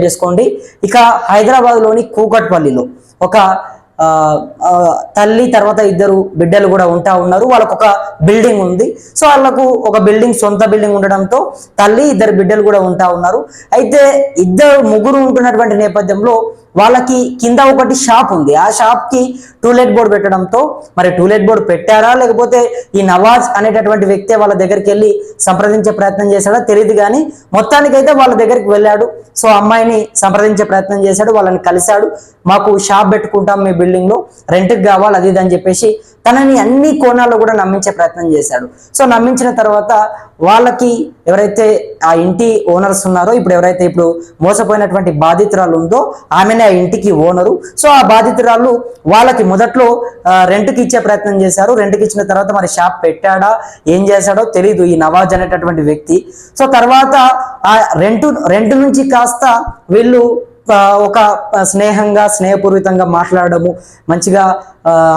చేసుకోండి. ఇక హైదరాబాద్లోని కూకట్పల్లిలో ఒక తల్లి తర్వాత ఇద్దరు బిడ్డలు కూడా ఉన్నారు. వాళ్ళకు ఒక బిల్డింగ్ ఉంది. సో వాళ్ళకు ఒక బిల్డింగ్, సొంత బిల్డింగ్ ఉండడంతో తల్లి ఇద్దరు బిడ్డలు కూడా ఉన్నారు. అయితే ముగ్గురు ఉంటున్నటువంటి నేపథ్యంలో వాళ్ళకి కింద ఒకటి షాప్ ఉంది. ఆ షాప్ కి టూలెట్ బోర్డు పెట్టడంతో మరి టూలెట్ బోర్డు పెట్టారా లేకపోతే ఈ నవాజ్ అనేటటువంటి వ్యక్తి వాళ్ళ దగ్గరికి వెళ్ళి సంప్రదించే ప్రయత్నం చేశాడో తెలియదు, కానీ మొత్తానికైతే వాళ్ళ దగ్గరికి వెళ్ళాడు. సో అమ్మాయిని సంప్రదించే ప్రయత్నం చేశాడు, వాళ్ళని కలిశాడు. మాకు షాప్ పెట్టుకుంటాం మీ బిల్డింగ్ లో, రెంట్కి కావాలి అది ఇది అని చెప్పేసి తనని అన్ని కోణాల్లో కూడా నమ్మించే ప్రయత్నం చేశాడు. సో నమ్మించిన తర్వాత వాళ్ళకి ఎవరైతే ఆ ఇంటి ఓనర్స్ ఉన్నారో, ఇప్పుడు మోసపోయినటువంటి బాధితురాలు ఉందో ఆమెనే ఆ ఇంటికి ఓనరు. సో ఆ బాధితురాలు వాళ్ళకి మొదట్లో రెంట్కి ఇచ్చే ప్రయత్నం చేశారు. రెంట్కి ఇచ్చిన తర్వాత మరి షాప్ పెట్టాడా ఏం చేశాడో తెలీదు ఈ నవాజ్ అనేటటువంటి వ్యక్తి. సో తర్వాత ఆ రెంట్ నుంచి కాస్త వీళ్ళు ఒక స్నేహపూర్వకంగా మాట్లాడడము, మంచిగా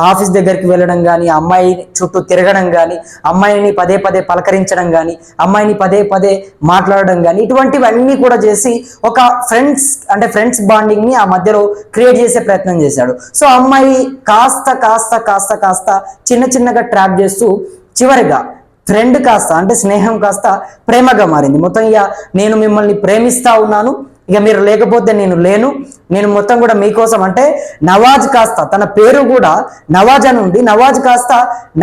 ఆఫీస్ దగ్గరికి వెళ్ళడం కానీ, అమ్మాయి చుట్టూ తిరగడం కానీ, అమ్మాయిని పదే పదే పలకరించడం కానీ, అమ్మాయిని పదే పదే మాట్లాడడం కానీ, ఇటువంటివన్నీ కూడా చేసి ఒక ఫ్రెండ్స్ బాండింగ్ ని ఆ మధ్యలో క్రియేట్ చేసే ప్రయత్నం చేశాడు. సో అమ్మాయి కాస్త కాస్త కాస్త కాస్త చిన్నగా ట్రాప్ చేస్తూ చివరిగా ఫ్రెండ్ కాస్త స్నేహం కాస్త ప్రేమగా మారింది. మొత్తం ఇక నేను మిమ్మల్ని ప్రేమిస్తా ఉన్నాను, ఇక మీరు లేకపోతే నేను లేను, నేను మొత్తం కూడా మీకోసం నవాజ్ కాస్త తన పేరు కూడా నవాజ్ అని ఉంది, నవాజ్ కాస్త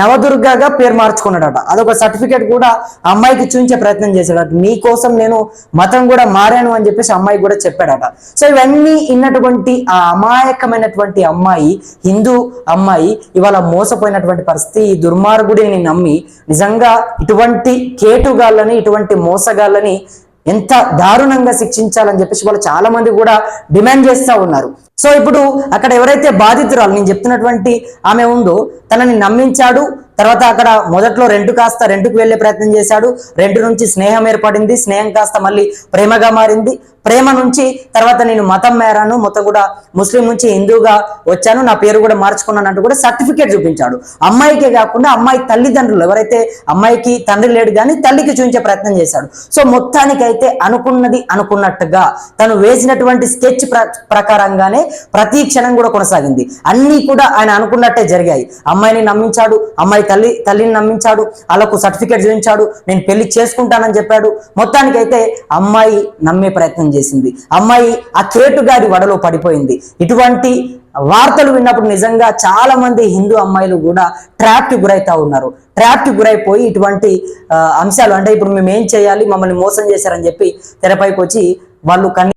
నవదుర్గగా పేరు మార్చుకున్నాడట. అదొక సర్టిఫికేట్ కూడా అమ్మాయికి చూపించే ప్రయత్నం చేశాడట. నీ కోసం నేను మతం కూడా మారాను అని చెప్పేసి అమ్మాయి కూడా చెప్పాడట. సో ఇవన్నీ ఇన్నటువంటి ఆ అమాయకమైనటువంటి అమ్మాయి, హిందూ అమ్మాయి ఇవాళ మోసపోయినటువంటి పరిస్థితి. ఈ దుర్మార్గుడిని నమ్మి నిజంగా ఇటువంటి కేటుగాళ్ళని, ఇటువంటి మోసగాళ్ళని ఎంత దారుణంగా శిక్షించాలని చెప్పేసి వాళ్ళు చాలా మంది కూడా డిమాండ్ చేస్తూ ఉన్నారు. సో ఇప్పుడు అక్కడ ఎవరైతే బాధితురాలు నేను చెప్తున్నటువంటి ఆమె ఉందో తనని నమ్మించాడు. తర్వాత అక్కడ మొదట్లో రెంట్కి వెళ్ళే ప్రయత్నం చేశాడు. రెంట్ నుంచి స్నేహం ఏర్పడింది, స్నేహం కాస్త మళ్ళీ ప్రేమగా మారింది. ప్రేమ నుంచి తర్వాత నేను మతం మారాను, మొత్తం కూడా ముస్లిం నుంచి హిందూగా వచ్చాను, నా పేరు కూడా మార్చుకున్నాను అంటూ కూడా సర్టిఫికేట్ చూపించాడు. అమ్మాయికే కాకుండా అమ్మాయి తల్లిదండ్రులు ఎవరైతే, అమ్మాయికి తండ్రి లేడు కానీ తల్లికి చూపించే ప్రయత్నం చేశాడు. సో మొత్తానికైతే అనుకున్నది అనుకున్నట్టుగా తను వేసినటువంటి స్కెచ్ ప్రకారంగానే ప్రతి క్షణం కూడా కొనసాగింది. అన్నీ కూడా ఆయన అనుకున్నట్టే జరిగాయి. అమ్మాయిని నమ్మించాడు, అమ్మాయి తల్లిని నమ్మించాడు, వాళ్ళకు సర్టిఫికేట్ చూపించాడు, నేను పెళ్లి చేసుకుంటానని చెప్పాడు. మొత్తానికైతే అమ్మాయి నమ్మే ప్రయత్నం చేసింది. అమ్మాయి ఆ కేటుగాడి వడలో పడిపోయింది. ఇటువంటి వార్తలు విన్నప్పుడు నిజంగా చాలా మంది హిందూ అమ్మాయిలు కూడా ట్రాప్కి గురైతా ఉన్నారు. ట్రాప్కి గురైపోయి ఇటువంటి అంశాలు ఇప్పుడు మేము ఏం చేయాలి, మమ్మల్ని మోసం చేశారని చెప్పి తెరపైకి వచ్చి వాళ్ళు